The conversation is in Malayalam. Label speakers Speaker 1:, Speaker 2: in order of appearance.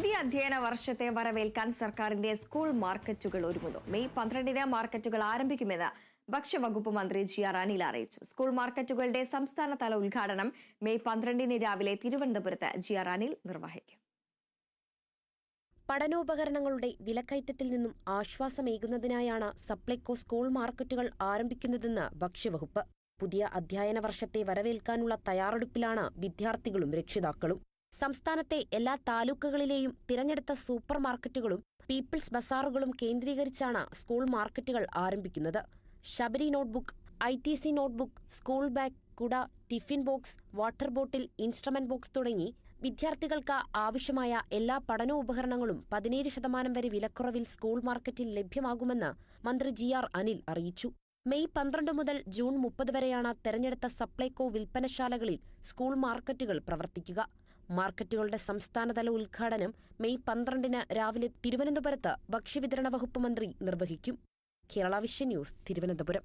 Speaker 1: പുതിയ അധ്യയന വർഷത്തെ വരവേൽക്കാൻ സർക്കാരിന്റെ സ്കൂൾ മാർക്കറ്റുകൾ ഒരുങ്ങുന്നു. മെയ് 12-ന് മാർക്കറ്റുകൾ ആരംഭിക്കുമെന്ന് ഭക്ഷ്യവകുപ്പ് മന്ത്രി ജി.ആർ. അനിൽ അറിയിച്ചു. സ്കൂൾ മാർക്കറ്റുകളുടെ സംസ്ഥാനതല ഉദ്ഘാടനം മെയ് 12-ന് രാവിലെ തിരുവനന്തപുരത്ത് ജി.ആർ. അനിൽ നിർവഹിക്കും.
Speaker 2: പഠനോപകരണങ്ങളുടെ വിലക്കയറ്റത്തിൽ നിന്നും ആശ്വാസമേകുന്നതിനായാണ് സപ്ലൈകോ സ്കൂൾ മാർക്കറ്റുകൾ ആരംഭിക്കുന്നതെന്ന് ഭക്ഷ്യവകുപ്പ്. പുതിയ അധ്യയന വർഷത്തെ വരവേൽക്കാനുള്ള തയ്യാറെടുപ്പിലാണ് വിദ്യാർത്ഥികളും രക്ഷിതാക്കളും. സംസ്ഥാനത്തെ എല്ലാ താലൂക്കുകളിലെയും തിരഞ്ഞെടുത്ത സൂപ്പർ മാർക്കറ്റുകളും പീപ്പിൾസ് ബസാറുകളും കേന്ദ്രീകരിച്ചാണ് സ്കൂൾ മാർക്കറ്റുകൾ ആരംഭിക്കുന്നത്. Sabari notebook, ITC notebook, school bag, കുട, tiffin box, water bottle, instrument box തുടങ്ങി വിദ്യാർത്ഥികൾക്ക് ആവശ്യമായ എല്ലാ പഠനോപകരണങ്ങളും 17% വരെ വിലക്കുറവിൽ സ്കൂൾ മാർക്കറ്റിൽ ലഭ്യമാകുമെന്ന് മന്ത്രി ജി.ആർ. അനിൽ അറിയിച്ചു. മെയ് 12 മുതൽ ജൂൺ 30 വരെയാണ് തെരഞ്ഞെടുത്ത സപ്ലൈകോ വിൽപ്പനശാലകളിൽ സ്കൂൾ മാർക്കറ്റുകൾ പ്രവർത്തിക്കുക. മാർക്കറ്റുകളുടെ സംസ്ഥാനതല ഉദ്ഘാടനം മെയ് 12-ന് രാവിലെ തിരുവനന്തപുരത്ത് ഭക്ഷ്യവിതരണ വകുപ്പ് മന്ത്രി നിർവഹിക്കും. Kerala vision news, Thiruvananthapuram.